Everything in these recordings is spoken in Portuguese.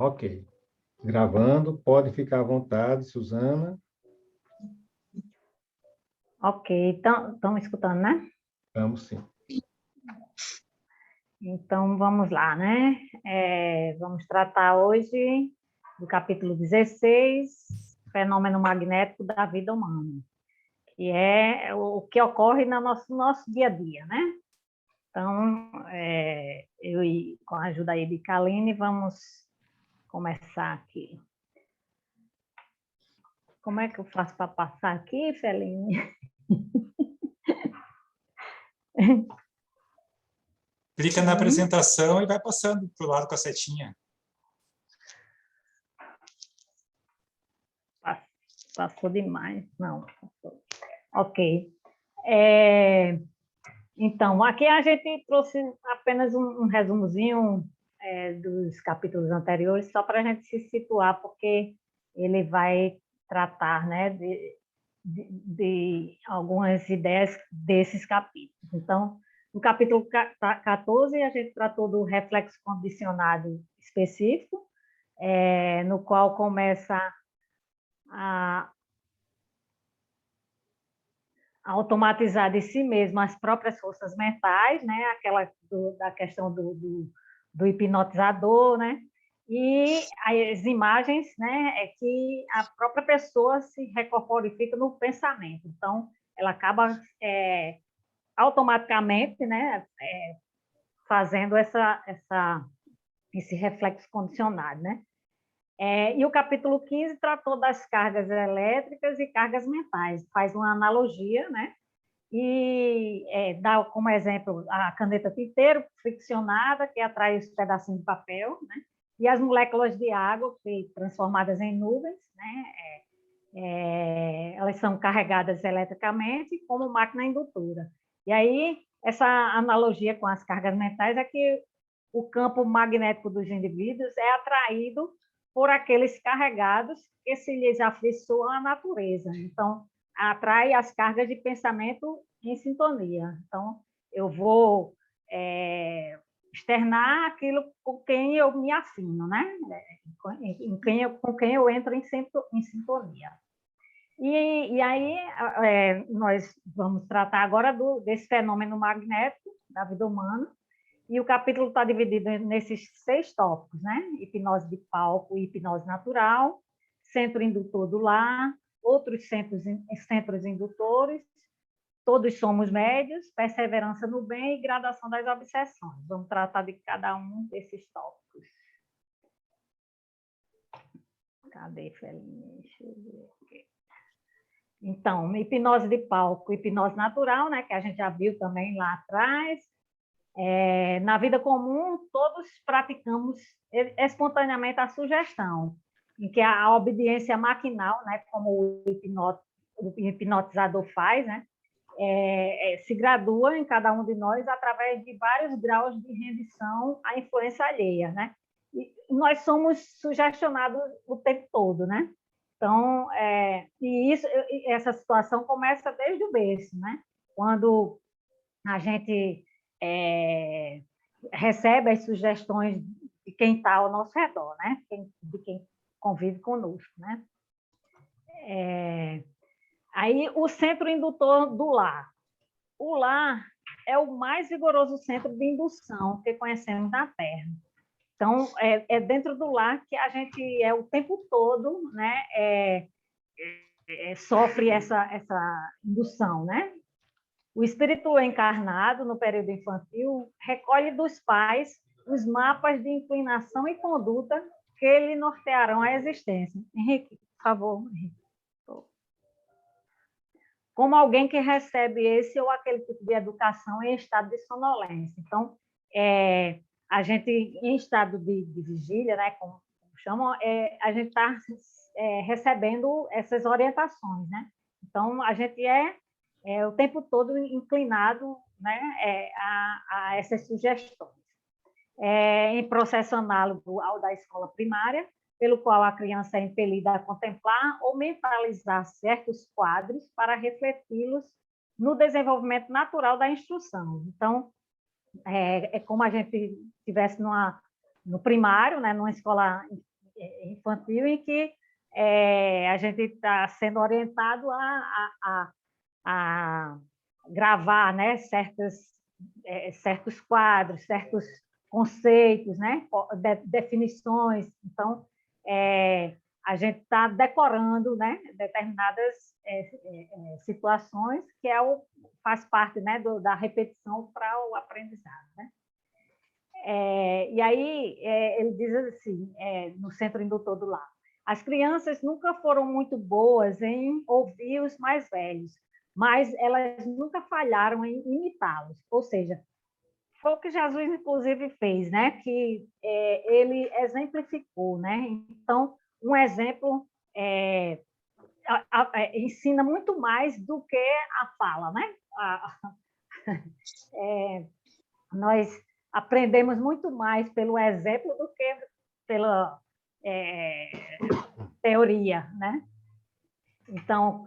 Ok. Gravando, pode ficar à vontade, Suzana. Ok, então, estão escutando, né? Vamos sim. Então, vamos lá, né? Vamos tratar hoje do capítulo 16, Fenômeno Magnético da Vida Humana, que é o que ocorre no nosso dia a dia, né? Então, eu, com a ajuda aí de Kaline, vamos começar aqui. Como é que eu faço para passar aqui, Feline? Clica na apresentação e vai passando para o lado com a setinha. Passou demais. Não, passou. Ok. Então, aqui a gente trouxe apenas um resumozinho dos capítulos anteriores, só para a gente se situar, porque ele vai tratar, né, de algumas ideias desses capítulos. Então, no capítulo 14, a gente tratou do reflexo condicionado específico, no qual começa a automatizar de si mesmo as próprias forças mentais, né? Aquela da questão do hipnotizador, né? E as imagens, né? É que a própria pessoa se recorporifica no pensamento. Então, ela acaba automaticamente, né? Fazendo esse reflexo condicionado, né? E o capítulo 15 tratou das cargas elétricas e cargas mentais, faz uma analogia, né? E dá como exemplo a caneta tinteiro friccionada, que atrai os pedacinhos de papel, né? E as moléculas de água, que transformadas em nuvens, né? Elas são carregadas eletricamente como máquina indutora. E aí, essa analogia com as cargas mentais é que o campo magnético dos indivíduos é atraído por aqueles carregados que se lhes afeiçoam à natureza. Então, atrai as cargas de pensamento em sintonia. Então, eu vou externar aquilo com quem eu me afino, né? Com quem eu entro em sintonia. E aí, nós vamos tratar agora desse fenômeno magnético da vida humana, e o capítulo está dividido nesses 6 tópicos, né? Hipnose de palco e hipnose natural, centro indutor do lar, outros centros indutores, todos somos médios, perseverança no bem e gradação das obsessões. Vamos tratar de cada um desses tópicos. Cadê, Felinha? Deixa eu ver aqui. Então, hipnose de palco, hipnose natural, né? Que a gente já viu também lá atrás. Na vida comum, todos praticamos espontaneamente a sugestão, em que a obediência maquinal, né, como o hipnotizador faz, né, se gradua em cada um de nós através de vários graus de rendição à influência alheia, né? E nós somos sugestionados o tempo todo, né? Então, essa situação começa desde o berço, né? Quando a gente recebe as sugestões de quem está ao nosso redor, né? De quem convive conosco, né? Aí, o centro indutor do lar. O lar é o mais vigoroso centro de indução que conhecemos na Terra. Então, é dentro do lar que a gente o tempo todo, né? Sofre essa indução, né? O espírito encarnado, no período infantil, recolhe dos pais os mapas de inclinação e conduta que lhe nortearão a existência. Henrique, por favor. Como alguém que recebe esse ou aquele tipo de educação em estado de sonolência. Então, a gente, em estado de vigília, né, como chamam, a gente está recebendo essas orientações, né? Então, a gente o tempo todo inclinado, né, a essas sugestões. Em processo análogo ao da escola primária, pelo qual a criança é impelida a contemplar ou mentalizar certos quadros para refleti-los no desenvolvimento natural da instrução. Então, é como a gente estivesse no primário, né, numa escola infantil em que a gente está sendo orientado a gravar, né, certos quadros, certos conceitos, né, definições. Então, a gente está decorando, né, determinadas situações que faz parte, né, da repetição para o aprendizado, né? E aí ele diz assim, no centro indutor do lar: as crianças nunca foram muito boas em ouvir os mais velhos, mas elas nunca falharam em imitá-los. Ou seja, foi o que Jesus, inclusive, fez, né? Que ele exemplificou, né? Então, um exemplo ensina muito mais do que a fala, né? Nós aprendemos muito mais pelo exemplo do que pela teoria, né? Então,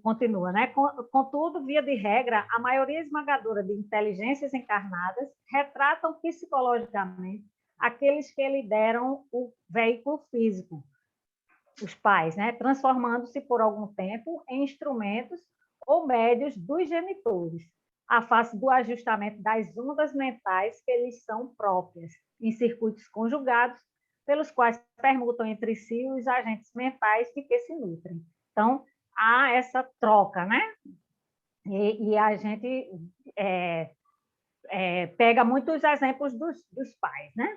continua, né? Contudo, via de regra, a maioria esmagadora de inteligências encarnadas retratam psicologicamente aqueles que lhe deram o veículo físico, os pais, né? Transformando-se por algum tempo em instrumentos ou médios dos genitores, à face do ajustamento das ondas mentais que lhes são próprias, em circuitos conjugados, pelos quais permutam entre si os agentes mentais de que se nutrem. Então, há essa troca, né? E a gente pega muitos exemplos dos pais, né?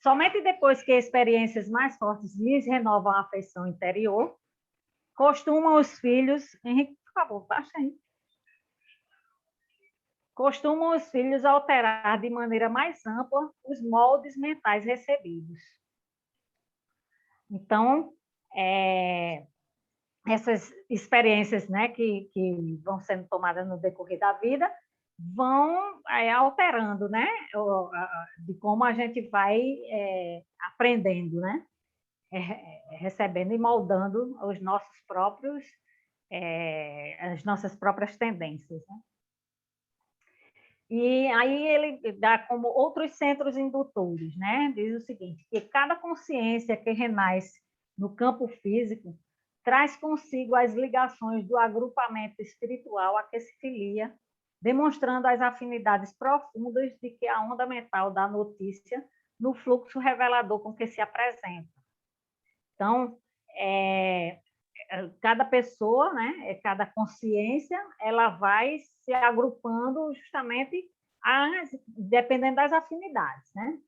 Somente depois que experiências mais fortes lhes renovam a afeição interior, costumam os filhos... Henrique, por favor, baixa aí. Costumam os filhos alterar de maneira mais ampla os moldes mentais recebidos. Então, essas experiências, né, que vão sendo tomadas no decorrer da vida vão alterando, né, de como a gente vai aprendendo, né, recebendo e moldando os nossos próprios, as nossas próprias tendências, né? E aí ele dá como outros centros indutores, né? Diz o seguinte, que cada consciência que renasce no campo físico traz consigo as ligações do agrupamento espiritual a que se filia, demonstrando as afinidades profundas de que a onda mental dá notícia no fluxo revelador com que se apresenta. Então, cada pessoa, né, cada consciência, ela vai se agrupando justamente dependendo das afinidades, né?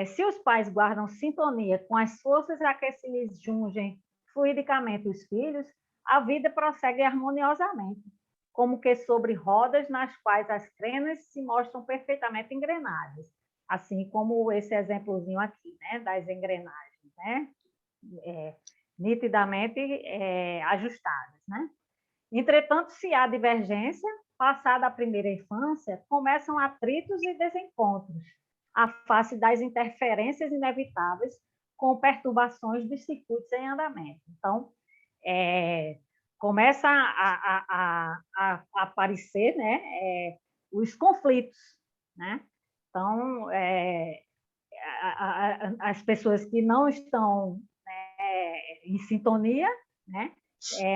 Se os pais guardam sintonia com as forças a que se lhes jungem fluidicamente os filhos, a vida prossegue harmoniosamente, como que sobre rodas nas quais as crenas se mostram perfeitamente engrenadas, assim como esse exemplozinho aqui, né, das engrenagens, né? Nitidamente ajustadas, né? Entretanto, se há divergência, passada a primeira infância, começam atritos e desencontros, à face das interferências inevitáveis com perturbações dos circuitos em andamento. Então, começa a aparecer, né, os conflitos, né? Então, as pessoas que não estão em sintonia, né,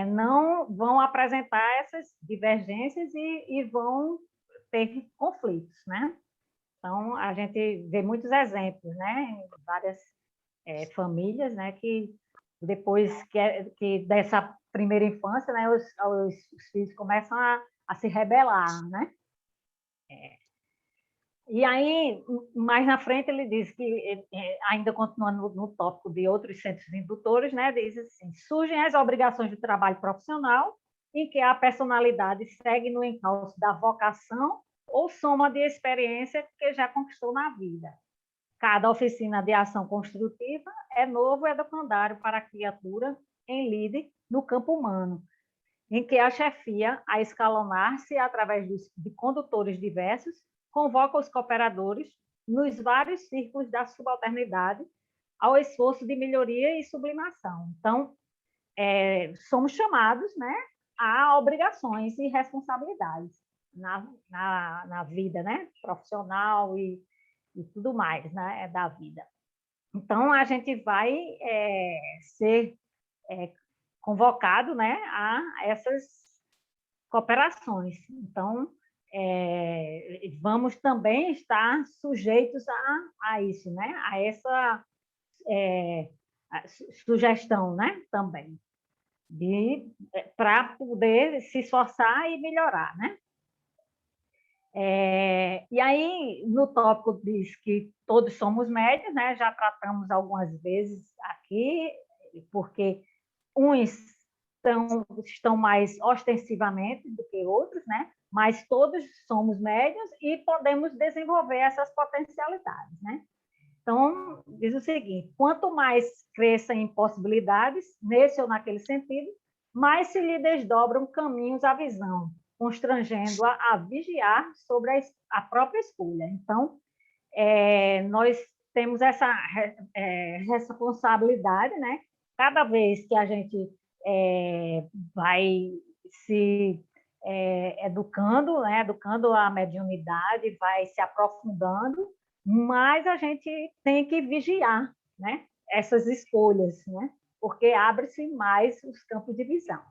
não vão apresentar essas divergências e vão ter conflitos, né? Então, a gente vê muitos exemplos, né, em várias famílias, né, que depois que dessa primeira infância, né, os filhos começam a se rebelar, né? E aí, mais na frente, ele diz que, ainda continuando no tópico de outros centros indutores, né, diz assim, surgem as obrigações do trabalho profissional, em que a personalidade segue no encalço da vocação ou soma de experiência que já conquistou na vida. Cada oficina de ação construtiva é novo educandário para a criatura em lide no campo humano, em que a chefia, a escalonar-se através de condutores diversos, convoca os cooperadores nos vários círculos da subalternidade ao esforço de melhoria e sublimação. Então, somos chamados, né, a obrigações e responsabilidades na vida, né, profissional e tudo mais, né, da vida. Então, a gente vai ser convocado, né, a essas cooperações. Então, vamos também estar sujeitos a isso, né, a essa sugestão, né, também, para poder se esforçar e melhorar, né? E aí, no tópico diz que todos somos médios, né? Já tratamos algumas vezes aqui, porque uns estão mais ostensivamente do que outros, né? Mas todos somos médios e podemos desenvolver essas potencialidades, né? Então, diz o seguinte: quanto mais cresça em possibilidades, nesse ou naquele sentido, mais se lhe desdobram caminhos à visão, constrangendo-a a vigiar sobre a própria escolha. Então, nós temos essa responsabilidade, né? Cada vez que a gente vai se educando, né? Educando a mediunidade, vai se aprofundando, mas a gente tem que vigiar, né? Essas escolhas, né? Porque abre-se mais os campos de visão.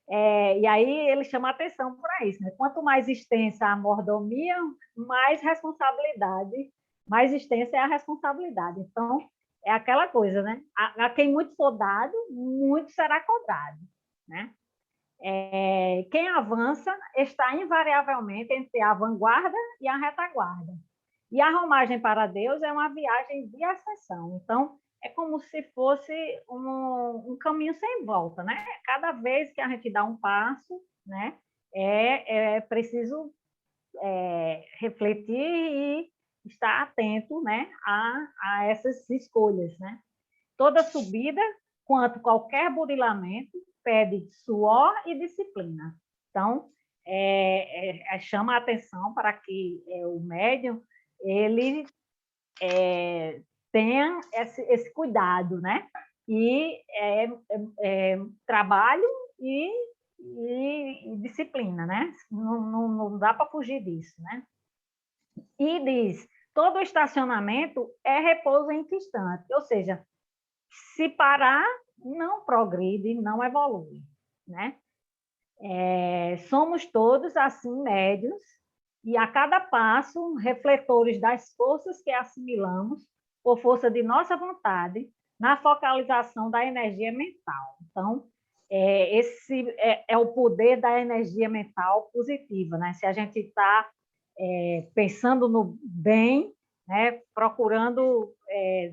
E aí ele chama a atenção para isso, né? Quanto mais extensa a mordomia, mais responsabilidade, mais extensa é a responsabilidade. Então, é aquela coisa, né? A quem muito for dado, muito será cobrado, né? Quem avança está invariavelmente entre a vanguarda e a retaguarda. E a romagem para Deus é uma viagem de ascensão. Então, é como se fosse um caminho sem volta, né? Cada vez que a gente dá um passo, né, é preciso refletir e estar atento, né, a essas escolhas, né? Toda subida, quanto qualquer burilamento, pede suor e disciplina. Então, chama a atenção para que o médium ele tenha esse cuidado, né? E trabalho e disciplina, né? Não dá para fugir disso, né? E diz, todo estacionamento é repouso instante, ou seja, se parar, não progride, não evolui, né? Somos todos, assim, médios, e a cada passo, refletores das forças que assimilamos, por força de nossa vontade, na focalização da energia mental. Então, esse é o poder da energia mental positiva, né? Se a gente está pensando no bem, né? Procurando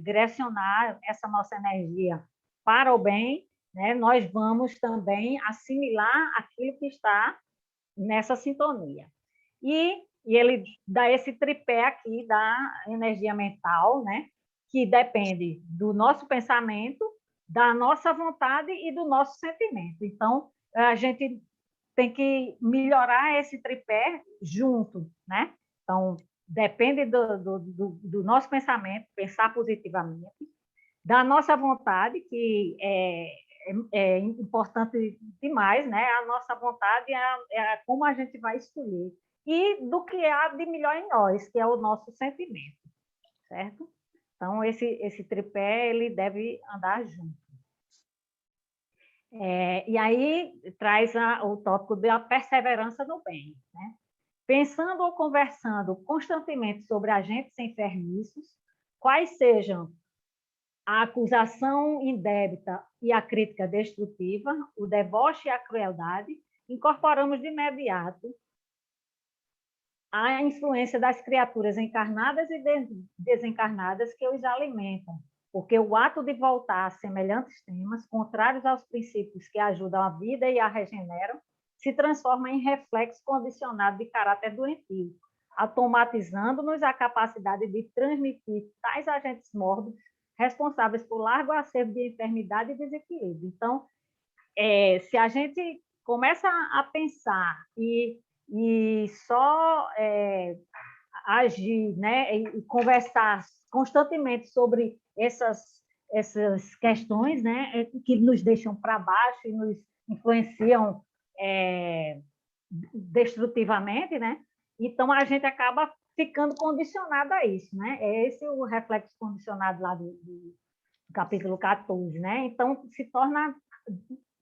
direcionar essa nossa energia para o bem, né? Nós vamos também assimilar aquilo que está nessa sintonia. E ele dá esse tripé aqui da energia mental, né? Que depende do nosso pensamento, da nossa vontade e do nosso sentimento. Então, a gente tem que melhorar esse tripé junto, né? Então, depende do nosso pensamento, pensar positivamente, da nossa vontade, que é importante demais, né? A nossa vontade é como a gente vai escolher. E do que há de melhor em nós, que é o nosso sentimento, certo? Então, esse tripé, ele deve andar junto. E aí, traz o tópico da perseverança no bem, né? Pensando ou conversando constantemente sobre agentes enfermiços, quais sejam a acusação indébita e a crítica destrutiva, o deboche e a crueldade, incorporamos de imediato a influência das criaturas encarnadas e desencarnadas que os alimentam, porque o ato de voltar a semelhantes temas, contrários aos princípios que ajudam a vida e a regeneram, se transforma em reflexo condicionado de caráter doentio, automatizando-nos a capacidade de transmitir tais agentes mórbidos responsáveis por largo acervo de enfermidade e desequilíbrio. Então, se a gente começa a pensar e só agir, né, e conversar constantemente sobre essas questões, né, que nos deixam para baixo e nos influenciam destrutivamente, né? Então a gente acaba ficando condicionado a isso, né? É esse o reflexo condicionado lá do capítulo 14, né? Então, se torna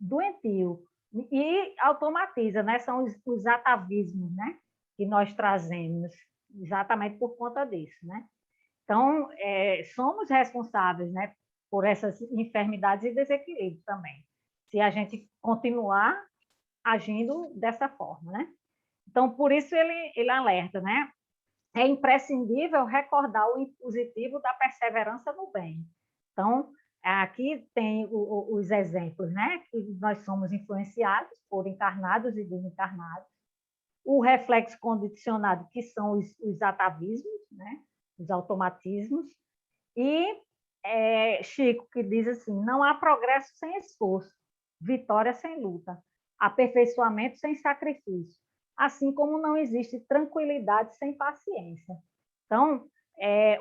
doentio e automatiza, né? São os atavismos, né? Que nós trazemos exatamente por conta disso, né? Então, somos responsáveis, né? Por essas enfermidades e desequilíbrios também, se a gente continuar agindo dessa forma, né? Então, por isso ele alerta, né? É imprescindível recordar o positivo da perseverança no bem. Então, aqui tem os exemplos, né? Que nós somos influenciados por encarnados e desencarnados. O reflexo condicionado, que são os atavismos, né? Os automatismos. E Chico, que diz assim, não há progresso sem esforço, vitória sem luta, aperfeiçoamento sem sacrifício, assim como não existe tranquilidade sem paciência. Então,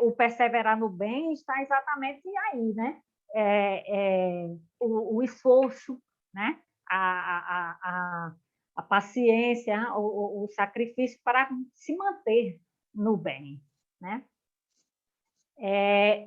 o perseverar no bem está exatamente aí, né? O esforço, né? A paciência, o sacrifício para se manter no bem, né?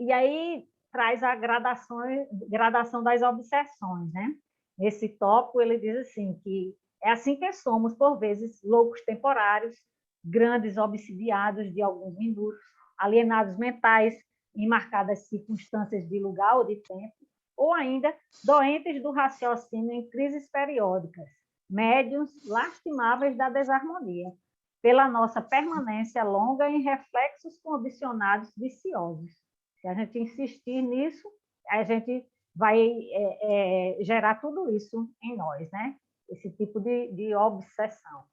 E aí traz a gradação das obsessões, né? Nesse tópico ele diz assim que é assim que somos, por vezes, loucos temporários, grandes obsidiados de alguns minutos, alienados mentais, em marcadas circunstâncias de lugar ou de tempo, ou ainda doentes do raciocínio em crises periódicas, médiuns lastimáveis da desarmonia, pela nossa permanência longa em reflexos condicionados viciosos. Se a gente insistir nisso, a gente vai gerar tudo isso em nós, né? Esse tipo de obsessão.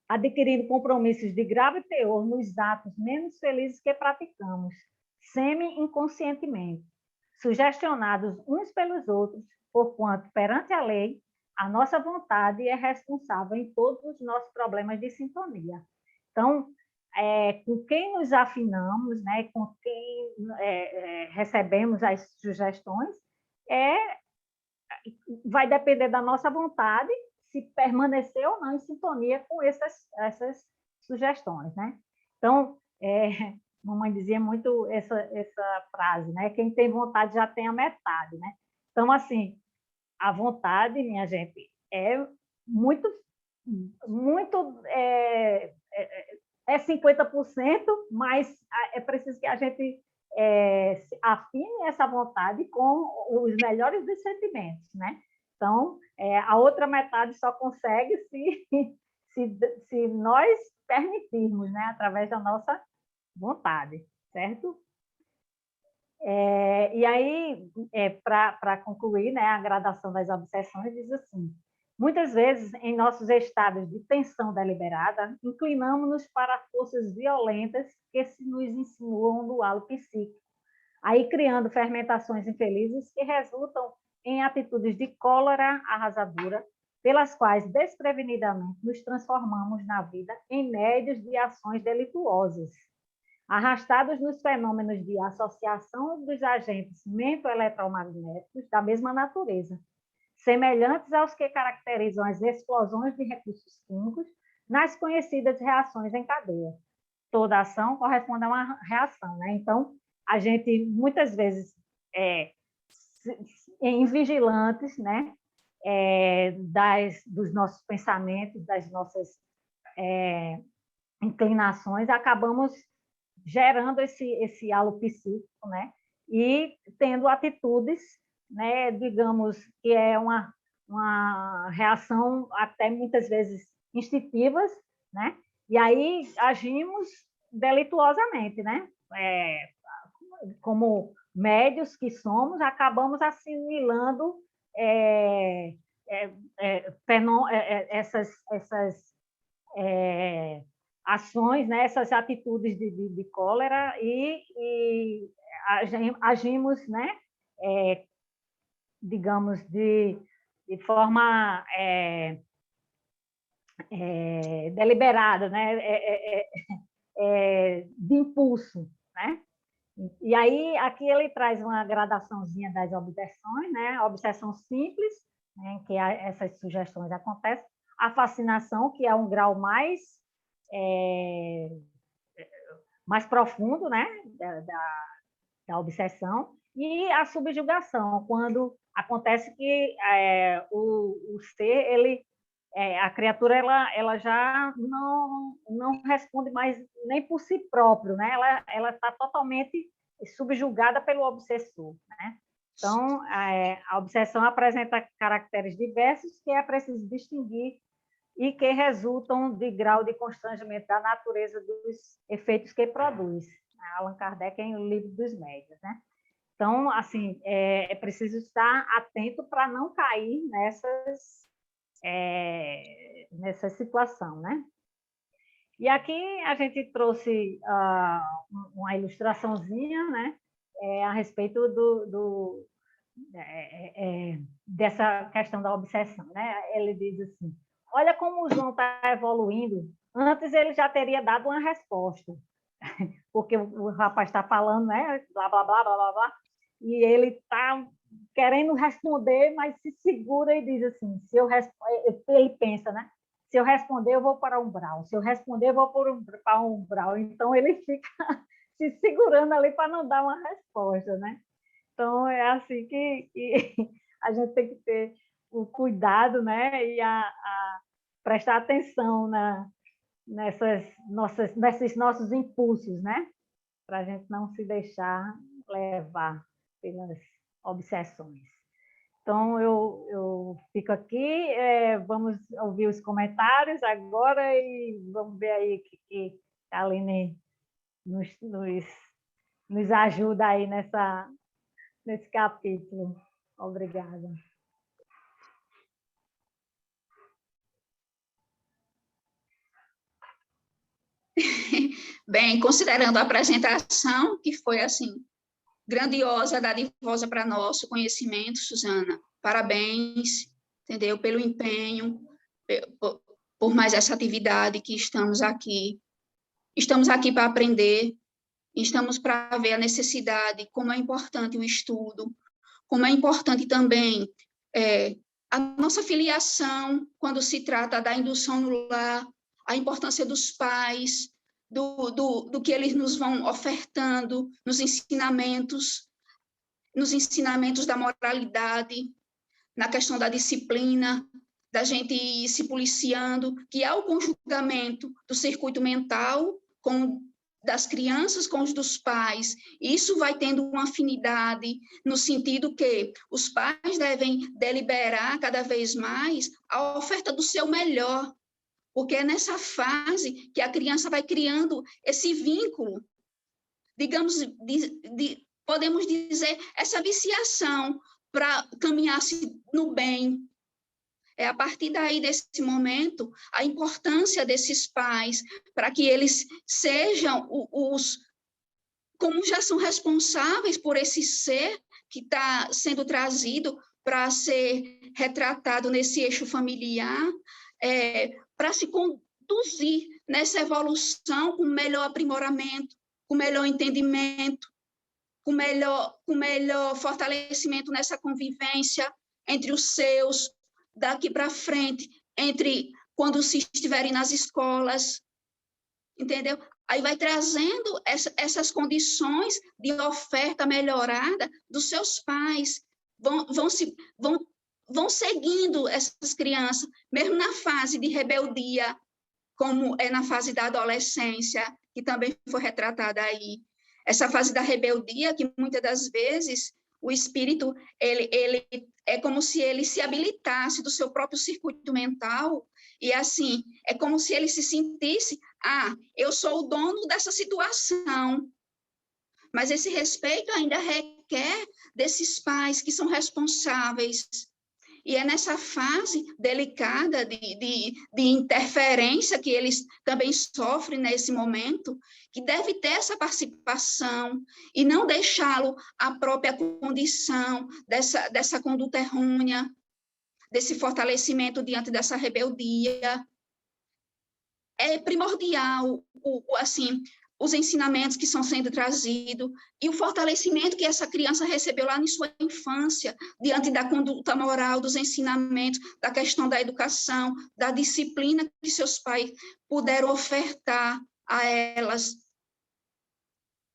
Adquirindo compromissos de grave teor nos atos menos felizes que praticamos, semi-inconscientemente, sugestionados uns pelos outros, porquanto, perante a lei, a nossa vontade é responsável em todos os nossos problemas de sintonia. Então, com quem nos afinamos, né, com quem recebemos as sugestões, vai depender da nossa vontade se permanecer ou não em sintonia com essas sugestões, né? Então, mamãe dizia muito essa frase, né? Quem tem vontade já tem a metade, né? Então, assim, a vontade, minha gente, é muito, muito, 50%, mas é preciso que a gente afine essa vontade com os melhores dos sentimentos, né? Então, a outra metade só consegue se nós permitirmos, né? Através da nossa vontade, certo? E aí, para concluir, né, a gradação das obsessões diz assim: muitas vezes, em nossos estados de tensão deliberada, inclinamos-nos para forças violentas que se nos insinuam no halo psíquico, aí criando fermentações infelizes que resultam em atitudes de cólera arrasadora, pelas quais desprevenidamente nos transformamos na vida em médios de ações delituosas, arrastados nos fenômenos de associação dos agentes mento-eletromagnéticos da mesma natureza, semelhantes aos que caracterizam as explosões de recursos químicos nas conhecidas reações em cadeia. Toda ação corresponde a uma reação, né? Então, a gente, muitas vezes, em vigilantes, né? Dos nossos pensamentos, das nossas inclinações, acabamos gerando esse halo psíquico, né? E tendo atitudes, né? Digamos que é uma reação até muitas vezes instintivas, né? E aí agimos delituosamente, né? Como médios que somos, acabamos assimilando essas ações, né, essas atitudes de cólera e agimos, né, digamos, de forma deliberada, né, de impulso, né? E aí, aqui ele traz uma gradaçãozinha das obsessões, né? A obsessão simples, né, em que essas sugestões acontecem, a fascinação, que é um grau mais mais profundo, né, da obsessão, e a subjugação, quando acontece que o ser, a criatura, ela já não responde mais nem por si próprio, né? Ela está totalmente subjugada pelo obsessor, né? Então, a obsessão apresenta caracteres diversos que é preciso distinguir e que resultam de grau de constrangimento da natureza dos efeitos que produz. Allan Kardec em O Livro dos Médiuns, né? Então, assim, é preciso estar atento para não cair nessa situação, né? E aqui a gente trouxe uma ilustraçãozinha, né? A respeito dessa questão da obsessão, né? Ele diz assim: olha como o João está evoluindo. Antes ele já teria dado uma resposta, porque o rapaz está falando, né? Blá, blá, blá, blá, blá, blá, e ele está querendo responder, mas se segura e diz assim: se eu ele pensa, né? Se eu responder, eu vou para o umbral. Se eu responder, eu vou para o umbral. Então ele fica se segurando ali para não dar uma resposta, né? Então é assim que a gente tem que ter o cuidado, né? E prestar atenção nesses nossos impulsos, né? Para a gente não se deixar levar pelas obsessões. Então, eu fico aqui, vamos ouvir os comentários agora e vamos ver aí o que a Aline nos ajuda aí nesse capítulo. Obrigada. Bem, considerando a apresentação, que foi, assim, grandiosa, dadivosa para nosso conhecimento, Suzana, parabéns, entendeu? Pelo empenho, por mais essa atividade que estamos aqui. Estamos aqui para aprender, estamos para ver a necessidade, como é importante o estudo, como é importante também a nossa filiação, quando se trata da indução no lar, a importância dos pais, do que eles nos vão ofertando nos ensinamentos da moralidade, na questão da disciplina, da gente ir se policiando, que há o conjugamento do circuito mental das crianças com os dos pais. Isso vai tendo uma afinidade no sentido que os pais devem deliberar cada vez mais a oferta do seu melhor, porque é nessa fase que a criança vai criando esse vínculo, digamos, podemos dizer, essa viciação para caminhar-se no bem. É a partir daí, desse momento, a importância desses pais, para que eles sejam como já são responsáveis por esse ser que está sendo trazido para ser retratado nesse eixo familiar, para se conduzir nessa evolução com melhor aprimoramento, com melhor entendimento, com melhor fortalecimento nessa convivência entre os seus, daqui para frente, entre quando se estiverem nas escolas, entendeu? Aí vai trazendo essas condições de oferta melhorada dos seus pais, vão seguindo essas crianças, mesmo na fase de rebeldia, como é na fase da adolescência, que também foi retratada aí. Essa fase da rebeldia, que muitas das vezes o espírito, ele é como se ele se habilitasse do seu próprio circuito mental, e assim, é como se ele se sentisse, eu sou o dono dessa situação. Mas esse respeito ainda requer desses pais que são responsáveis. E é nessa fase delicada de interferência que eles também sofrem nesse momento, que deve ter essa participação e não deixá-lo à própria condição dessa conduta errônea, desse fortalecimento diante dessa rebeldia. É primordial, assim, os ensinamentos que estão sendo trazidos e o fortalecimento que essa criança recebeu lá em sua infância, diante da conduta moral, dos ensinamentos, da questão da educação, da disciplina que seus pais puderam ofertar a elas.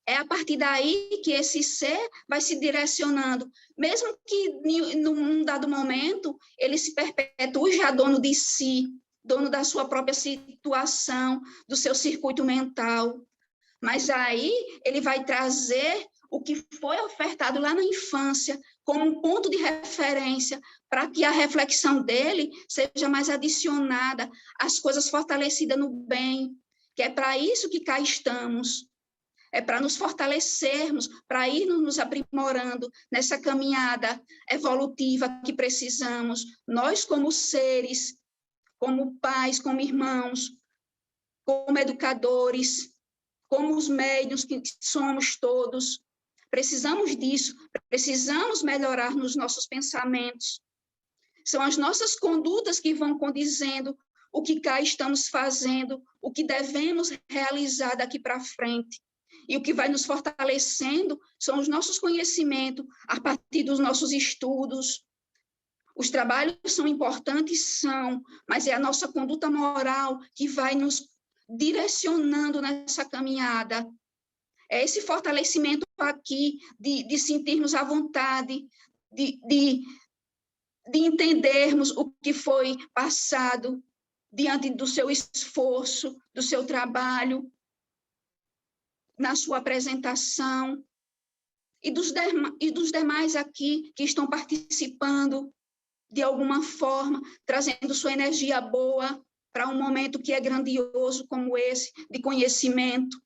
É a partir daí que esse ser vai se direcionando, mesmo que num dado momento ele se perpetue já dono de si, dono da sua própria situação, do seu circuito mental. Mas aí ele vai trazer o que foi ofertado lá na infância como um ponto de referência para que a reflexão dele seja mais adicionada às coisas fortalecidas no bem, que é para isso que cá estamos. É para nos fortalecermos, para ir nos aprimorando nessa caminhada evolutiva que precisamos, nós como seres, como pais, como irmãos, como educadores, como os médiuns que somos todos. Precisamos disso, precisamos melhorar nos nossos pensamentos. São as nossas condutas que vão condizendo o que cá estamos fazendo, o que devemos realizar daqui para frente. E o que vai nos fortalecendo são os nossos conhecimentos, a partir dos nossos estudos. Os trabalhos são importantes, são, mas é a nossa conduta moral que vai nos direcionando nessa caminhada. É esse fortalecimento aqui de sentirmos à vontade, de entendermos o que foi passado diante do seu esforço, do seu trabalho, na sua apresentação, e dos demais aqui que estão participando de alguma forma, trazendo sua energia boa para um momento que é grandioso como esse, de conhecimento,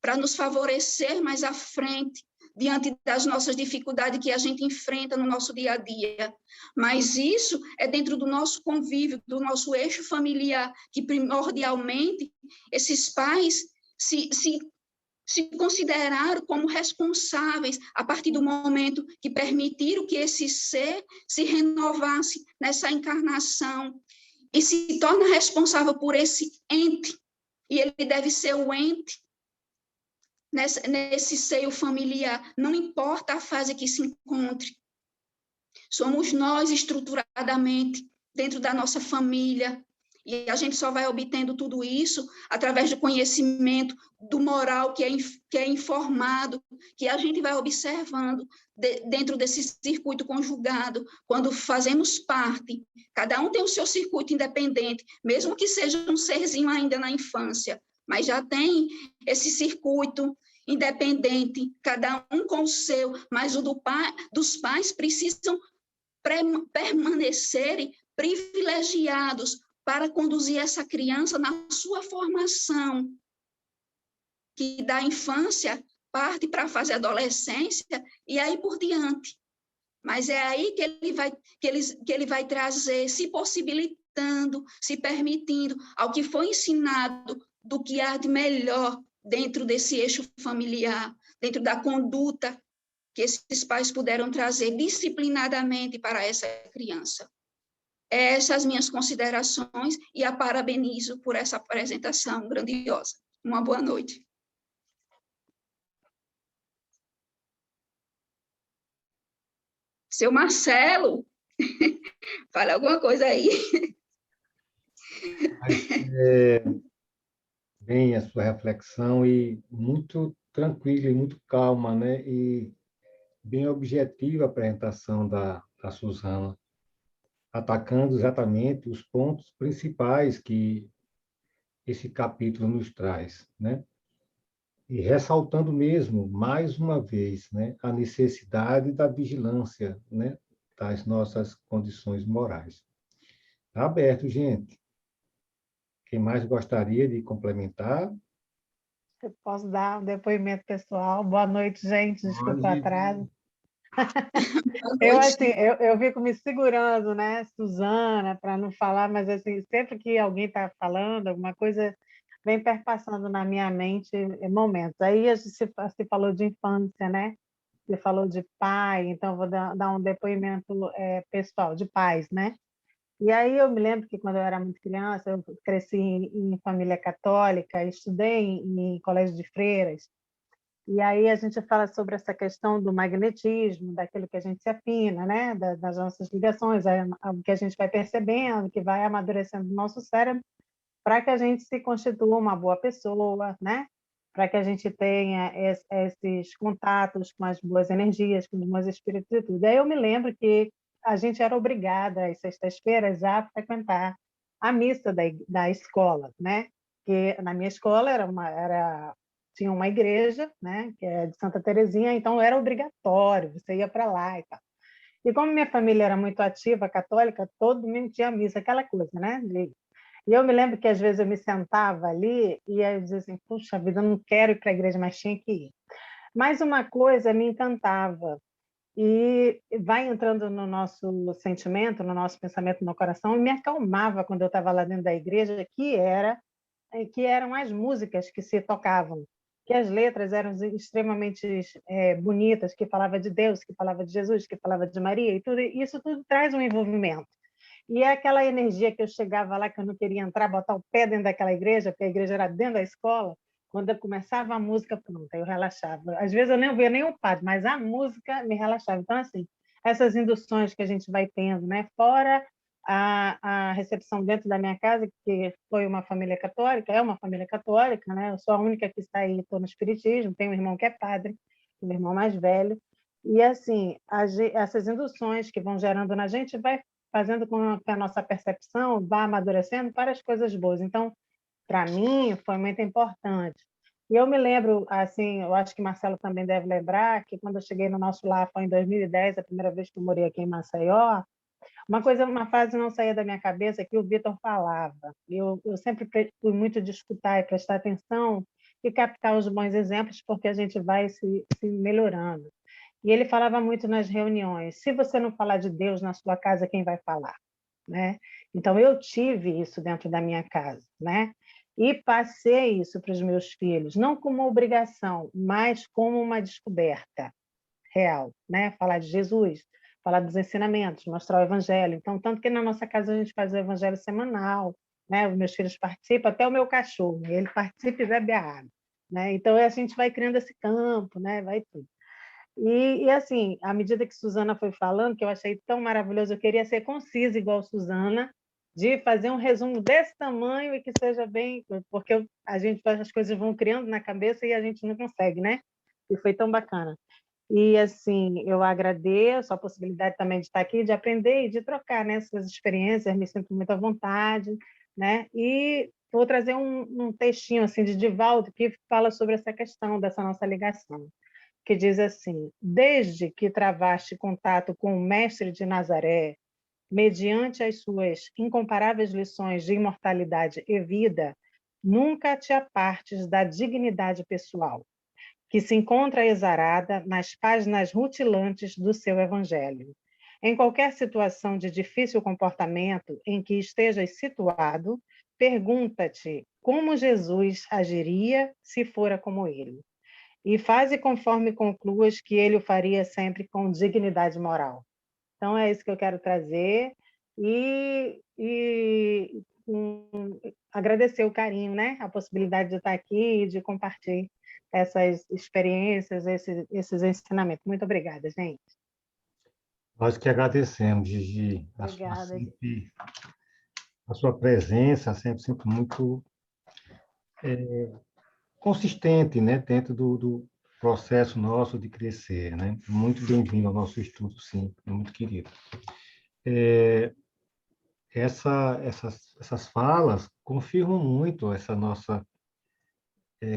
para nos favorecer mais à frente, diante das nossas dificuldades que a gente enfrenta no nosso dia a dia. Mas isso é dentro do nosso convívio, do nosso eixo familiar, que primordialmente esses pais se consideraram como responsáveis a partir do momento que permitiram que esse ser se renovasse nessa encarnação e se torna responsável por esse ente, e ele deve ser o ente nesse seio familiar, não importa a fase que se encontre. Somos nós, estruturadamente, dentro da nossa família, e a gente só vai obtendo tudo isso através do conhecimento, do moral que é informado, que a gente vai observando dentro desse circuito conjugado, quando fazemos parte. Cada um tem o seu circuito independente, mesmo que seja um serzinho ainda na infância, mas já tem esse circuito independente, cada um com o seu, mas o dos pais precisam permanecerem privilegiados para conduzir essa criança na sua formação, que da infância parte para a fase adolescência e aí por diante. Mas é aí que ele vai trazer, se possibilitando, se permitindo ao que foi ensinado do que há de melhor dentro desse eixo familiar, dentro da conduta que esses pais puderam trazer disciplinadamente para essa criança. Essas minhas considerações e a parabenizo por essa apresentação grandiosa. Uma boa noite. Seu Marcelo, fala alguma coisa aí. Bem, a sua reflexão e muito tranquila e muito calma, né? E bem objetiva a apresentação da Suzana, atacando exatamente os pontos principais que esse capítulo nos traz, né? E ressaltando mesmo, mais uma vez, né, a necessidade da vigilância, né, das nossas condições morais. Está aberto, gente. Quem mais gostaria de complementar? Eu posso dar um depoimento pessoal. Boa noite, gente. Desculpa o atraso. Eu fico me segurando, né, Suzana, para não falar, mas assim, sempre que alguém está falando, alguma coisa vem perpassando na minha mente momentos. Aí a gente se falou de infância, né? Você falou de pai, então vou dar um depoimento pessoal, de pais, né? E aí eu me lembro que quando eu era muito criança, eu cresci em família católica, estudei em colégio de freiras, e aí a gente fala sobre essa questão do magnetismo, daquilo que a gente se afina, né? Das nossas ligações, o que a gente vai percebendo, que vai amadurecendo no nosso cérebro, para que a gente se constitua uma boa pessoa, né? para que a gente tenha esses contatos com as boas energias, com os bons espíritos e tudo. Aí eu me lembro que a gente era obrigada, às sextas-feiras, a frequentar a missa da escola, né? Que na minha escola tinha uma igreja, né? Que é de Santa Terezinha, então era obrigatório, você ia para lá e tal. E como minha família era muito ativa, católica, todo domingo tinha missa, aquela coisa, né? E eu me lembro que às vezes eu me sentava ali e eu dizia assim, puxa vida, eu não quero ir para a igreja, mas tinha que ir. Mas uma coisa me encantava, e vai entrando no nosso sentimento, no nosso pensamento, no coração, e me acalmava quando eu estava lá dentro da igreja, que eram as músicas que se tocavam, que as letras eram extremamente bonitas, que falava de Deus, que falava de Jesus, que falava de Maria, e tudo isso tudo traz um envolvimento. E é aquela energia que eu chegava lá, que eu não queria entrar, botar o pé dentro daquela igreja, porque a igreja era dentro da escola, quando eu começava a música, pronto, eu relaxava. Às vezes eu nem ouvia nem o padre, mas a música me relaxava. Então, assim, essas induções que a gente vai tendo, né? Fora a recepção dentro da minha casa, que foi uma família católica, é uma família católica, né? Eu sou a única que está aí, estou no espiritismo, tenho um irmão que é padre, um irmão mais velho, e assim, essas induções que vão gerando na gente vai fazendo com que a nossa percepção vá amadurecendo para as coisas boas. Então, para mim, foi muito importante. E eu me lembro, assim, eu acho que Marcelo também deve lembrar, que quando eu cheguei no nosso lar foi em 2010, a primeira vez que eu morei aqui em Maceió, uma frase não saía da minha cabeça que o Vitor falava. Eu sempre fui muito de escutar e prestar atenção e captar os bons exemplos, porque a gente vai se melhorando. E ele falava muito nas reuniões: se você não falar de Deus na sua casa, quem vai falar? Né? Então, eu tive isso dentro da minha casa, né? E passei isso para os meus filhos, não como uma obrigação, mas como uma descoberta real, né? Falar de Jesus, falar dos ensinamentos, mostrar o evangelho. Então, tanto que na nossa casa a gente faz o evangelho semanal, né? Os meus filhos participam, até o meu cachorro, ele participa e bebe a água, né? Então, a gente vai criando esse campo, né? Vai tudo. E assim, à medida que Suzana foi falando, que eu achei tão maravilhoso, eu queria ser concisa igual Suzana, de fazer um resumo desse tamanho e que seja bem, porque a gente as coisas vão criando na cabeça e a gente não consegue, né? E foi tão bacana. E assim, eu agradeço a possibilidade também de estar aqui, de aprender e de trocar, né, essas experiências, me sinto muito à vontade, né? E vou trazer um textinho assim de Divaldo que fala sobre essa questão dessa nossa ligação, que diz assim: desde que travaste contato com o Mestre de Nazaré, mediante as suas incomparáveis lições de imortalidade e vida, nunca te apartes da dignidade pessoal, que se encontra exarada nas páginas rutilantes do seu Evangelho. Em qualquer situação de difícil comportamento em que estejas situado, pergunta-te como Jesus agiria se fora como ele. E faze conforme concluas que ele o faria sempre com dignidade moral. Então, é isso que eu quero trazer e agradecer o carinho, né? A possibilidade de estar aqui e de compartilhar essas experiências, esses ensinamentos. Muito obrigada, gente. Nós que agradecemos, Gigi, Obrigada. a sua presença, sempre muito consistente, né, dentro do processo nosso de crescer, né? Muito bem-vindo ao nosso estudo, sim, muito querido. Essas falas confirmam muito essa nossa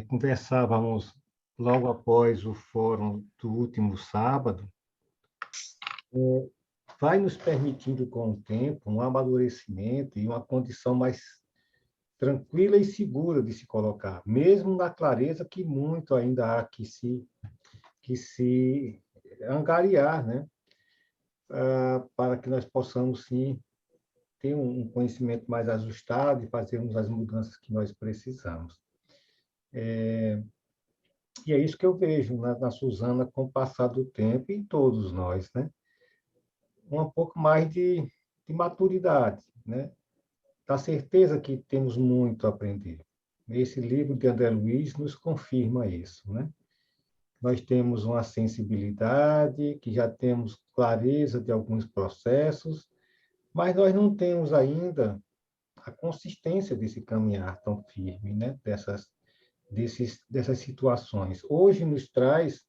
conversávamos logo após o fórum do último sábado, vai nos permitindo com o tempo um amadurecimento e uma condição mais tranquila e segura de se colocar, mesmo na clareza que muito ainda há que se angariar, né? Para que nós possamos, sim, ter um conhecimento mais ajustado e fazermos as mudanças que nós precisamos. E é isso que eu vejo na Suzana com o passar do tempo e em todos nós, né? Um pouco mais de maturidade, né? Da certeza que temos muito a aprender. Esse livro de André Luiz nos confirma isso, né? Nós temos uma sensibilidade, que já temos clareza de alguns processos, mas nós não temos ainda a consistência desse caminhar tão firme, né? dessas situações. Hoje nos traz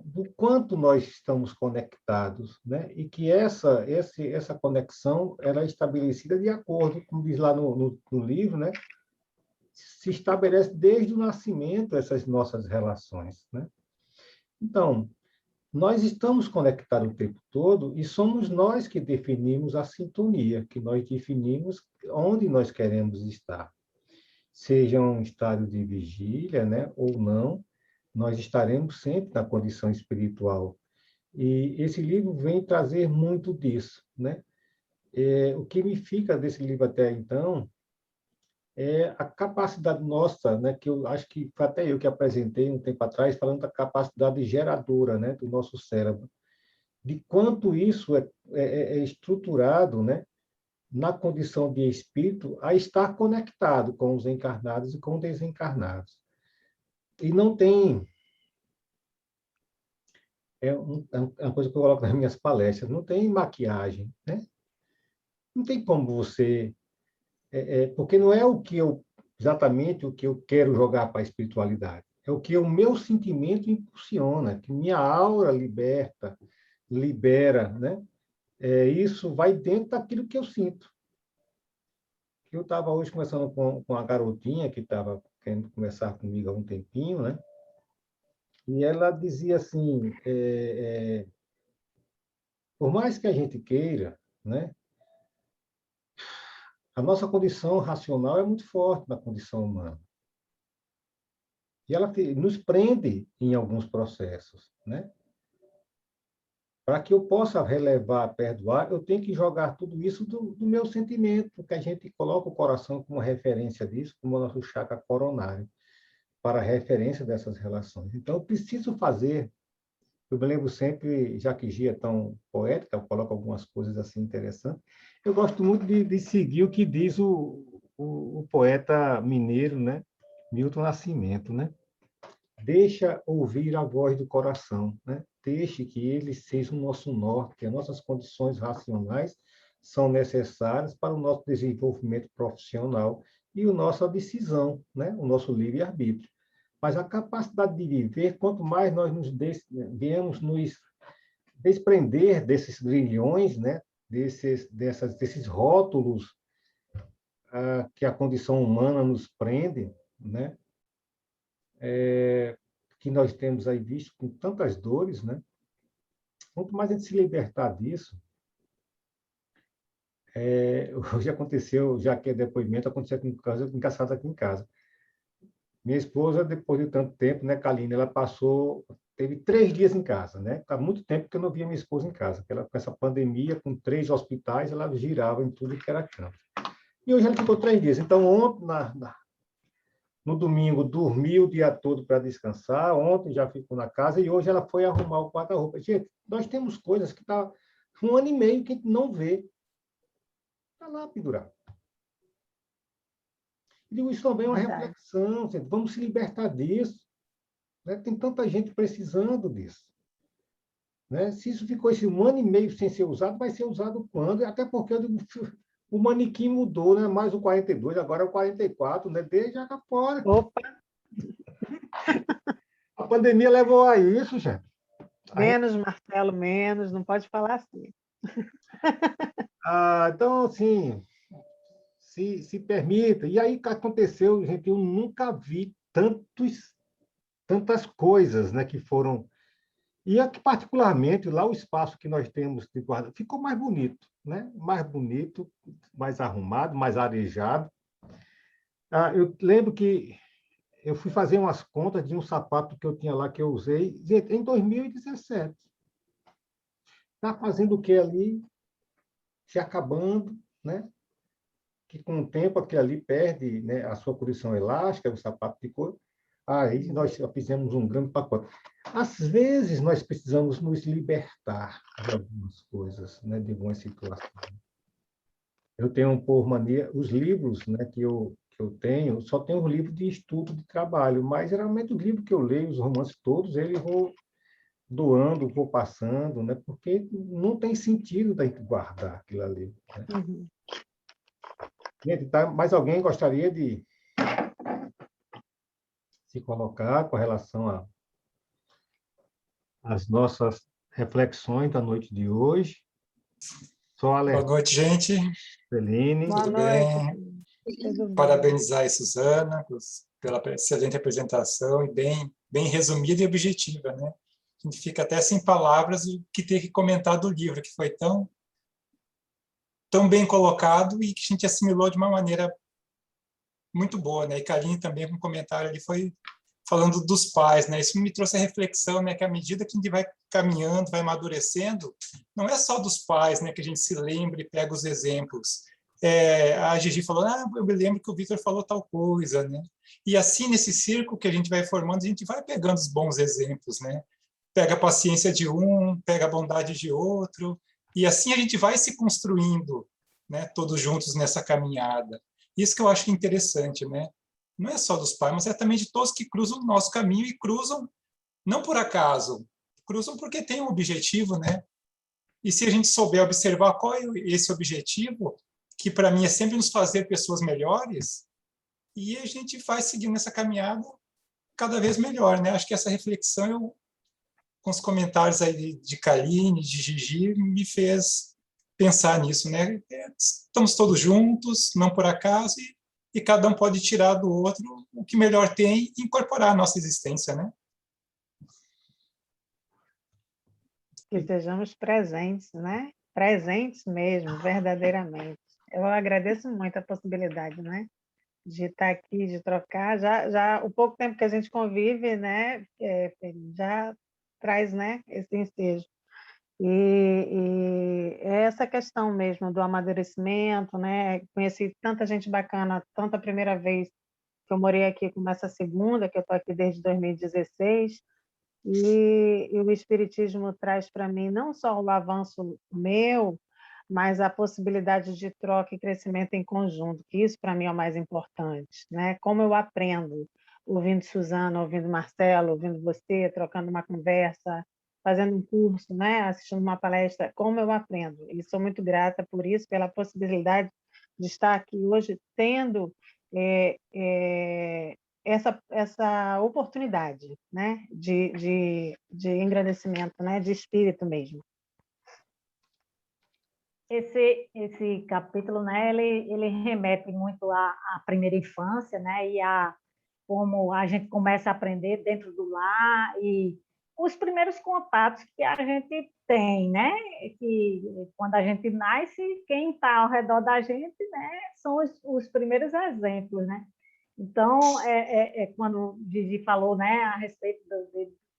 do quanto nós estamos conectados, né? E que essa conexão ela é estabelecida de acordo, como diz lá no livro, né? Se estabelece desde o nascimento essas nossas relações, né? Então, nós estamos conectados o tempo todo e somos nós que definimos a sintonia, que nós definimos onde nós queremos estar. Seja um estado de vigília, né, ou não, nós estaremos sempre na condição espiritual. E esse livro vem trazer muito disso, né? O que me fica desse livro até então é a capacidade nossa, né, que eu acho que foi até eu que apresentei um tempo atrás, falando da capacidade geradora, né, do nosso cérebro, de quanto isso é estruturado, né, na condição de espírito, a estar conectado com os encarnados e com os desencarnados. E não tem... É uma coisa que eu coloco nas minhas palestras, não tem maquiagem, né? Não tem como você... porque não é exatamente o que eu quero jogar para a espiritualidade. É o que o meu sentimento impulsiona, que minha aura libera, né? Isso vai dentro daquilo que eu sinto. Eu estava hoje conversando com a garotinha que estava querendo conversar comigo há um tempinho, né? E ela dizia assim, por mais que a gente queira, né? A nossa condição racional é muito forte na condição humana. E ela nos prende em alguns processos, né? Para que eu possa relevar, perdoar, eu tenho que jogar tudo isso do meu sentimento, porque a gente coloca o coração como referência disso, como o nosso chakra coronário, para referência dessas relações. Então, eu preciso fazer. Eu me lembro sempre, já que Gia é tão poética, coloca algumas coisas assim interessantes. Eu gosto muito de seguir o que diz o poeta mineiro, né? Milton Nascimento, né? Deixa ouvir a voz do coração, né? Deixe que ele seja o nosso norte, que as nossas condições racionais são necessárias para o nosso desenvolvimento profissional e a nossa decisão, né? O nosso livre-arbítrio. Mas a capacidade de viver, quanto mais nós viemos nos desprender desses grilhões, né? desses rótulos que a condição humana nos prende, né? Que nós temos aí visto com tantas dores, né? Quanto mais a gente se libertar disso, hoje aconteceu, já que é depoimento, aconteceu aqui em casa, engraçado aqui em casa. Minha esposa, depois de tanto tempo, né, Kaline, ela teve 3 dias em casa, né? Há muito tempo que eu não via minha esposa em casa, porque ela, com essa pandemia, com 3 hospitais, ela girava em tudo que era canto. E hoje ela ficou 3 dias. Então, ontem, no domingo, dormiu o dia todo para descansar, ontem já ficou na casa e hoje ela foi arrumar o guarda-roupa. Gente, nós temos coisas que está 1 ano e meio que a gente não vê. Está lá pendurado. E digo, isso também é uma reflexão, gente. Vamos se libertar disso. Né? Tem tanta gente precisando disso. Né? Se isso ficou esse 1 ano e meio sem ser usado, vai ser usado quando? Até porque o manequim mudou, né? Mais o 42, agora é o 44, né? Desde já está fora. Opa! A pandemia levou a isso, gente. Menos, Marcelo, menos, não pode falar assim. Então, assim, se permita. E aí, o que aconteceu, gente, eu nunca vi tantas coisas, né, que foram... E aqui, particularmente, lá o espaço que nós temos de guarda ficou mais bonito, né? Mais bonito, mais arrumado, mais arejado. Eu lembro que eu fui fazer umas contas de um sapato que eu tinha lá, que eu usei, gente, em 2017. Está fazendo o que ali? Se acabando, né? Que com o tempo aquele ali perde, né, a sua condição elástica, o sapato de couro. Aí nós fizemos um grande pacote. Às vezes nós precisamos nos libertar de algumas coisas, né, de algumas situações. Eu tenho por mania os livros, né, que eu tenho, só tenho um livro de estudo de trabalho, mas geralmente o livro que eu leio, os romances todos, eu vou doando, vou passando, né, porque não tem sentido da gente guardar aquilo ali. Né? Uhum. Gente, tá? Mais alguém gostaria de... se colocar com relação às nossas reflexões da noite de hoje. Só Boa alertar, noite, gente. Celine. Boa Tudo noite. bem? Tudo bem. Parabenizar a Suzana pela excelente apresentação e bem resumida e objetiva, né? A gente fica até sem palavras o que ter que comentar do livro, que foi tão bem colocado e que a gente assimilou de uma maneira muito boa, né? E Karine também, com um comentário ali, foi falando dos pais, né? Isso me trouxe a reflexão, né? Que à medida que a gente vai caminhando, vai amadurecendo, não é só dos pais, né? Que a gente se lembra e pega os exemplos. A Gigi falou, eu me lembro que o Victor falou tal coisa, né? E assim, nesse círculo que a gente vai formando, a gente vai pegando os bons exemplos, né? Pega a paciência de um, pega a bondade de outro, e assim a gente vai se construindo, né? Todos juntos nessa caminhada. Isso que eu acho interessante, né? Não é só dos pais, mas é também de todos que cruzam o nosso caminho e cruzam não por acaso, cruzam porque tem um objetivo, né? E se a gente souber observar qual é esse objetivo, que para mim é sempre nos fazer pessoas melhores, e a gente vai seguindo essa caminhada cada vez melhor, né? Acho que essa reflexão, com os comentários aí de Karine, de Gigi, me fez pensar nisso, né? Estamos todos juntos, não por acaso, e cada um pode tirar do outro o que melhor tem e incorporar a nossa existência, né? Que sejamos presentes, né? Presentes mesmo, verdadeiramente. Eu agradeço muito a possibilidade, né? De estar aqui, de trocar. Já o pouco tempo que a gente convive, né? Já traz, né? Esse ensejo. E é essa questão mesmo do amadurecimento, né? Conheci tanta gente bacana, tanto a primeira vez que eu morei aqui como essa segunda, que eu estou aqui desde 2016, e o Espiritismo traz para mim não só o avanço meu, mas a possibilidade de troca e crescimento em conjunto, que isso para mim é o mais importante, né? Como eu aprendo, ouvindo Suzana, ouvindo Marcelo, ouvindo você, trocando uma conversa, fazendo um curso, né? Assistindo uma palestra, como eu aprendo. E sou muito grata por isso, pela possibilidade de estar aqui hoje tendo essa oportunidade, né, de engrandecimento, né, de espírito mesmo. Esse capítulo, né, ele remete muito à primeira infância, né, e a como a gente começa a aprender dentro do lar e os primeiros contatos que a gente tem, né, que quando a gente nasce, quem está ao redor da gente, né, são os primeiros exemplos, né. Então, quando Gigi falou, né, a respeito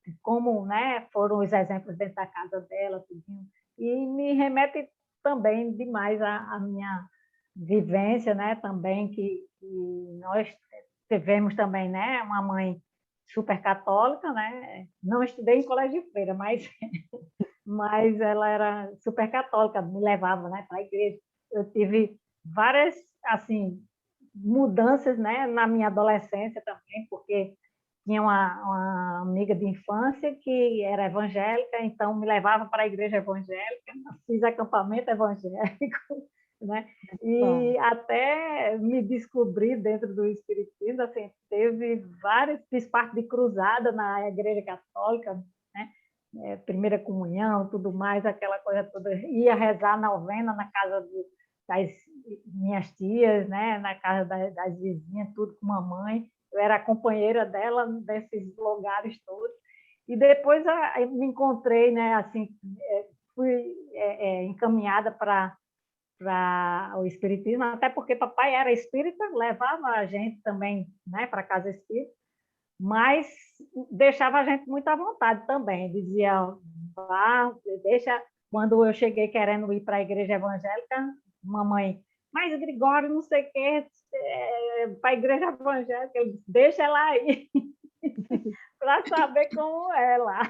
de como, né, foram os exemplos dentro da casa dela, tudinho, e me remete também demais à minha vivência, né, também que nós tivemos também, né, uma mãe super católica, né, não estudei em colégio de freira, mas ela era super católica, me levava, né, para a igreja. Eu tive várias, assim, mudanças, né, na minha adolescência também, porque tinha uma amiga de infância que era evangélica, então me levava para a igreja evangélica, fiz acampamento evangélico, né? E até me descobrir dentro do espiritismo, assim, fiz parte de cruzada na igreja católica, né? Primeira comunhão, tudo mais, aquela coisa toda, ia rezar novena na casa das minhas tias, né? Na casa das vizinhas, tudo com mamãe. Eu era a companheira dela desses lugares todos. E depois eu me encontrei, né? Assim, fui encaminhada para o espiritismo, até porque papai era espírita, levava a gente também, né? Para a casa espírita, mas deixava a gente muito à vontade também. Dizia, vá, deixa. Quando eu cheguei querendo ir para a igreja evangélica, mamãe, mas Gregório, não sei o quê, para a igreja evangélica, eu disse, deixa ela aí, para saber como é lá.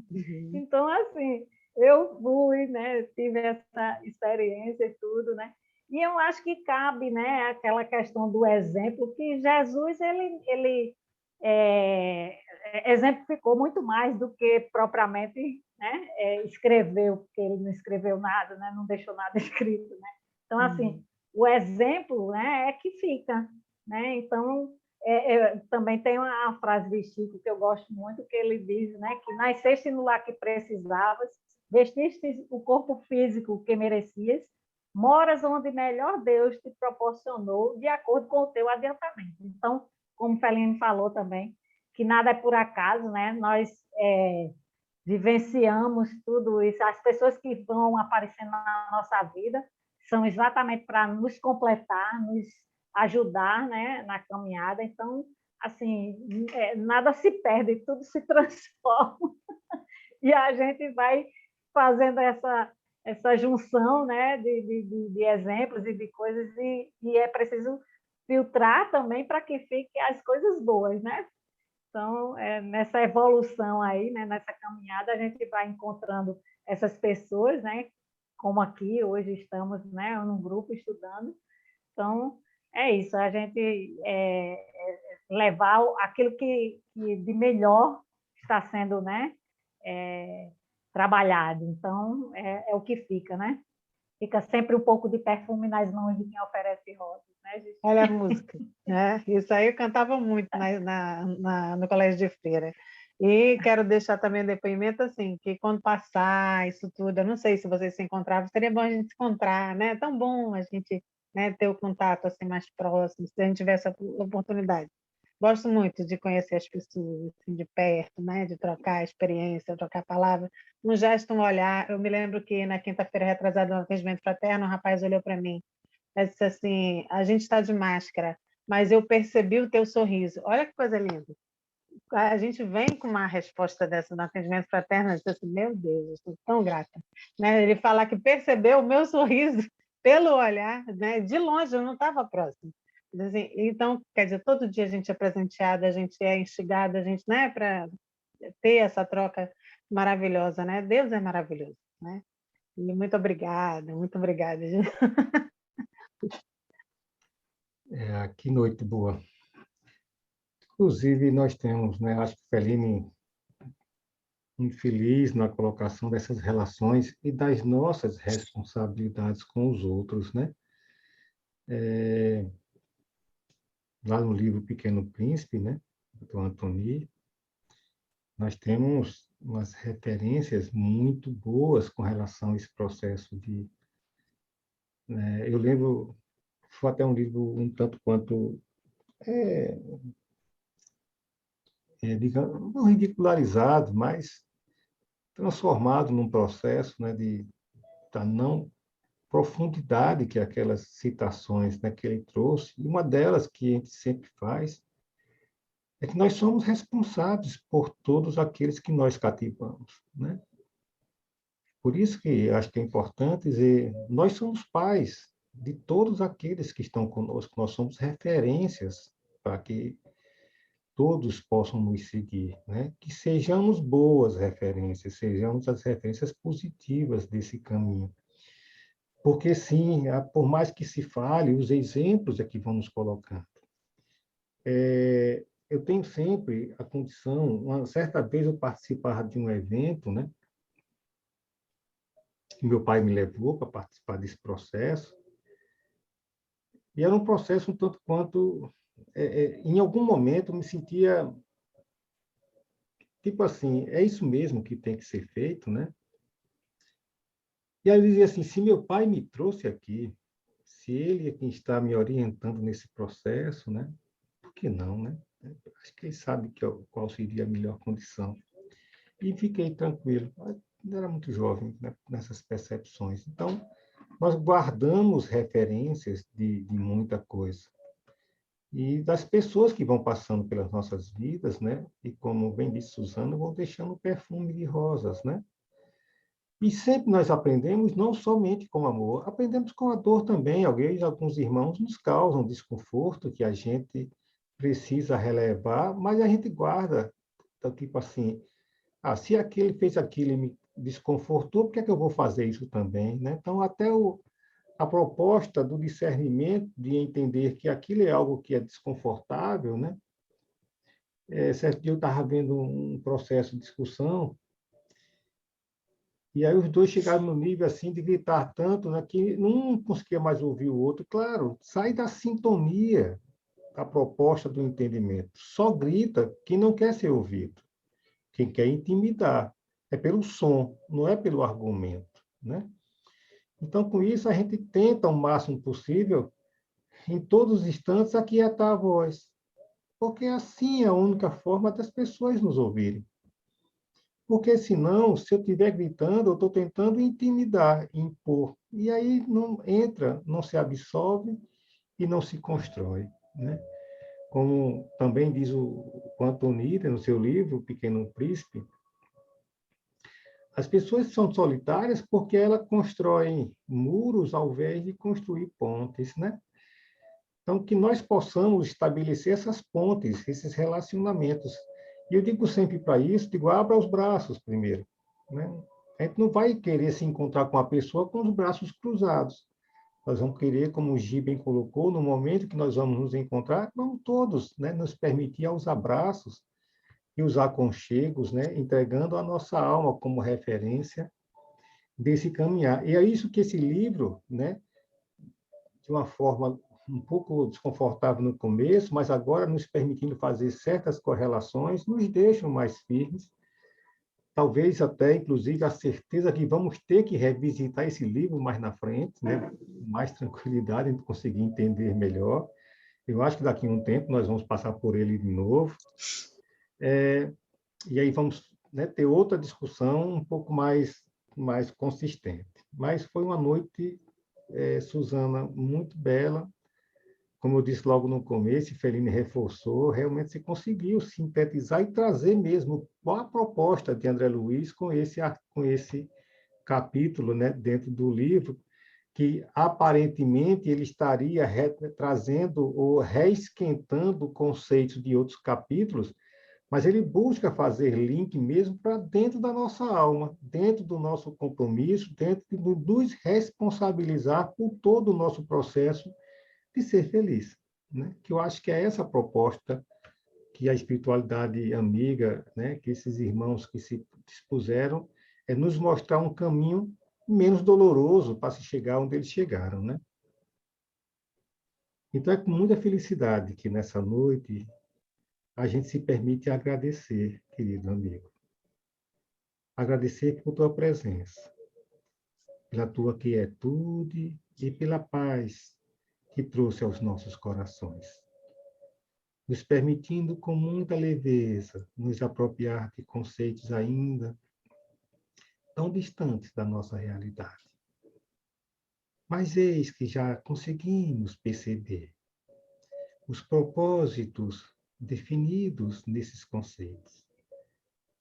Uhum. Então, assim, eu fui, né, tive essa experiência e tudo, né? E eu acho que cabe, né, aquela questão do exemplo, que Jesus, ele exemplificou muito mais do que propriamente, né, escreveu, porque ele não escreveu nada, né, não deixou nada escrito, né? Então, assim, o exemplo, né, é que fica, né? Então, também tem uma frase de Chico que eu gosto muito, que ele diz, né, que nasceste no lar que precisavas, vestiste o corpo físico que merecias, moras onde melhor Deus te proporcionou, de acordo com o teu adiantamento. Então, como o Feline falou também, que nada é por acaso, né? Nós vivenciamos tudo isso. As pessoas que vão aparecendo na nossa vida são exatamente para nos completar, nos ajudar, né, na caminhada. Então, assim, nada se perde, tudo se transforma. E a gente vai fazendo essa junção, né, de exemplos e de coisas, e é preciso filtrar também para que fiquem as coisas boas, né? Então, nessa evolução aí, né, nessa caminhada, a gente vai encontrando essas pessoas, né, como aqui hoje estamos, né, num grupo estudando. Então, é isso, a gente levar aquilo que de melhor está sendo, né, trabalhado. Então, é o que fica, né? Fica sempre um pouco de perfume nas mãos de quem oferece rosas, né, gente? Olha a música, né? Isso aí eu cantava muito no colégio de freira. E quero deixar também depoimento assim, que quando passar isso tudo, eu não sei se vocês se encontravam, seria bom a gente se encontrar, né? É tão bom a gente, né, ter o contato assim mais próximo, se a gente tiver essa oportunidade. Gosto muito de conhecer as pessoas assim, de perto, né? De trocar experiência, trocar palavras. Um gesto, um olhar. Eu me lembro que na quinta-feira retrasada, no atendimento fraterno, um rapaz olhou para mim e disse assim: a gente está de máscara, mas eu percebi o teu sorriso. Olha que coisa linda. A gente vem com uma resposta dessa no atendimento fraterno, eu disse assim, meu Deus, eu estou tão grata. Né? Ele falar que percebeu o meu sorriso pelo olhar, né? De longe, eu não estava próximo. Assim, então, quer dizer, todo dia a gente é presenteada, a gente é instigada, a gente, né, para ter essa troca maravilhosa, né? Deus é maravilhoso, né? E muito obrigada, muito obrigada. Que noite boa. Inclusive, nós temos, né, acho que Feline infeliz na colocação dessas relações e das nossas responsabilidades com os outros, né? Lá no livro Pequeno Príncipe, né, do Antony, nós temos umas referências muito boas com relação a esse processo de... eu lembro, foi até um livro um tanto quanto, digamos, não ridicularizado, mas transformado num processo, né, da não profundidade que aquelas citações, né, que ele trouxe, e uma delas que a gente sempre faz, é que nós somos responsáveis por todos aqueles que nós cativamos, né? Por isso que acho que é importante dizer, nós somos pais de todos aqueles que estão conosco, nós somos referências para que todos possam nos seguir, né? Que sejamos boas referências, sejamos as referências positivas desse caminho. Porque, sim, por mais que se fale, os exemplos é que vão nos colocando. Eu tenho sempre a condição, uma certa vez eu participava de um evento, né? Que meu pai me levou para participar desse processo, e era um processo um tanto quanto, em algum momento, eu me sentia, tipo assim, é isso mesmo que tem que ser feito, né? E aí eu dizia assim, se meu pai me trouxe aqui, se ele é quem está me orientando nesse processo, né? Por que não, né? Acho que ele sabe qual seria a melhor condição. E fiquei tranquilo. Eu era muito jovem, né, nessas percepções. Então, nós guardamos referências de muita coisa. E das pessoas que vão passando pelas nossas vidas, né? E como bem disse Suzana, vão deixando um perfume de rosas, né? E sempre nós aprendemos não somente com amor, aprendemos com a dor também. Alguns irmãos nos causam desconforto que a gente precisa relevar, mas a gente guarda, tipo assim, se aquele fez aquilo e me desconfortou, por que é que eu vou fazer isso também, né? Então, até a proposta do discernimento, de entender que aquilo é algo que é desconfortável, né? Certo dia eu estava vendo um processo de discussão, e aí os dois chegaram no nível assim de gritar tanto, né, que um não conseguia mais ouvir o outro. Claro, sai da sintonia, a proposta do entendimento. Só grita quem não quer ser ouvido, quem quer intimidar. É pelo som, não é pelo argumento, né? Então, com isso, a gente tenta, o máximo possível, em todos os instantes, aquietar a voz, porque assim é a única forma das pessoas nos ouvirem. Porque, senão, se eu estiver gritando, eu estou tentando intimidar, impor, e aí não entra, não se absorve e não se constrói, né? Como também diz o Antonita no seu livro, O Pequeno Príncipe, as pessoas são solitárias porque elas constroem muros ao invés de construir pontes, né? Então, que nós possamos estabelecer essas pontes, esses relacionamentos. E eu digo sempre para isso, digo, abra os braços primeiro, né? A gente não vai querer se encontrar com a pessoa com os braços cruzados. Nós vamos querer, como o Gi bem colocou, no momento que nós vamos nos encontrar, vamos todos, né, nos permitir aos abraços e os aconchegos, né, entregando a nossa alma como referência desse caminhar. E é isso que esse livro, né, de uma forma um pouco desconfortável no começo, mas agora nos permitindo fazer certas correlações, nos deixam mais firmes, talvez até, inclusive, a certeza que vamos ter que revisitar esse livro mais na frente, né? Mais tranquilidade, a gente conseguir entender melhor. Eu acho que daqui a um tempo nós vamos passar por ele de novo. E aí vamos, né, ter outra discussão um pouco mais consistente. Mas foi uma noite, Susana, muito bela. Como eu disse logo no começo, e Feline reforçou, realmente se conseguiu sintetizar e trazer mesmo a proposta de André Luiz com esse capítulo, né, dentro do livro, que aparentemente ele estaria trazendo ou reesquentando conceitos de outros capítulos, mas ele busca fazer link mesmo para dentro da nossa alma, dentro do nosso compromisso, dentro de nos responsabilizar por todo o nosso processo de ser feliz, né? Que eu acho que é essa a proposta que a espiritualidade amiga, né, que esses irmãos que se dispuseram, é nos mostrar um caminho menos doloroso para se chegar onde eles chegaram, né? Então é com muita felicidade que nessa noite a gente se permite agradecer, querido amigo. Agradecer por tua presença, pela tua quietude e pela paz que trouxe aos nossos corações, nos permitindo com muita leveza nos apropriar de conceitos ainda tão distantes da nossa realidade. Mas eis que já conseguimos perceber os propósitos definidos nesses conceitos,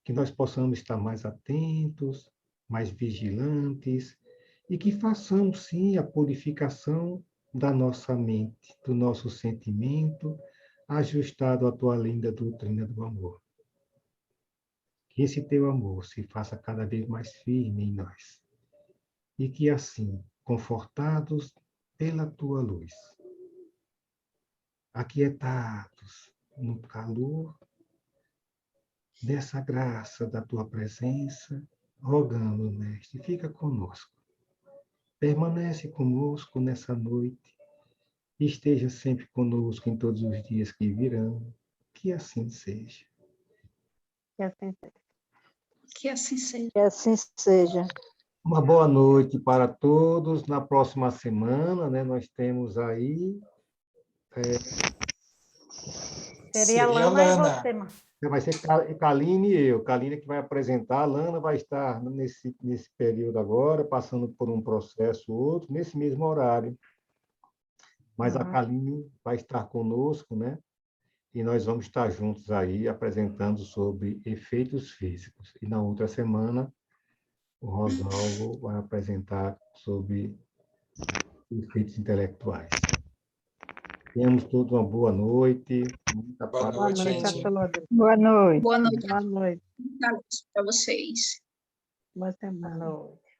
que nós possamos estar mais atentos, mais vigilantes, e que façamos, sim, a purificação da nossa mente, do nosso sentimento, ajustado à tua linda doutrina do amor. Que esse teu amor se faça cada vez mais firme em nós, e que assim, confortados pela tua luz, aquietados no calor dessa graça da tua presença, rogamos, Mestre, fica conosco. Permanece conosco nessa noite, e esteja sempre conosco em todos os dias que virão, que assim seja. Que assim seja. Que assim seja. Que assim seja. Uma boa noite para todos. Na próxima semana, né, nós temos aí... Seria a Lana e Lana. você, Marcos. Vai ser Kaline e eu. Kaline que vai apresentar. A Lana vai estar nesse período agora, passando por um processo ou outro, nesse mesmo horário. Mas a Kaline vai estar conosco, né? E nós vamos estar juntos aí, apresentando sobre efeitos físicos. E na outra semana, o Rosalvo vai apresentar sobre efeitos intelectuais. Tenhamos todos uma boa noite. Muita Boa paz. noite, gente. Axolotl. Boa noite. Boa noite Boa noite. para vocês. Boa semana. Boa noite.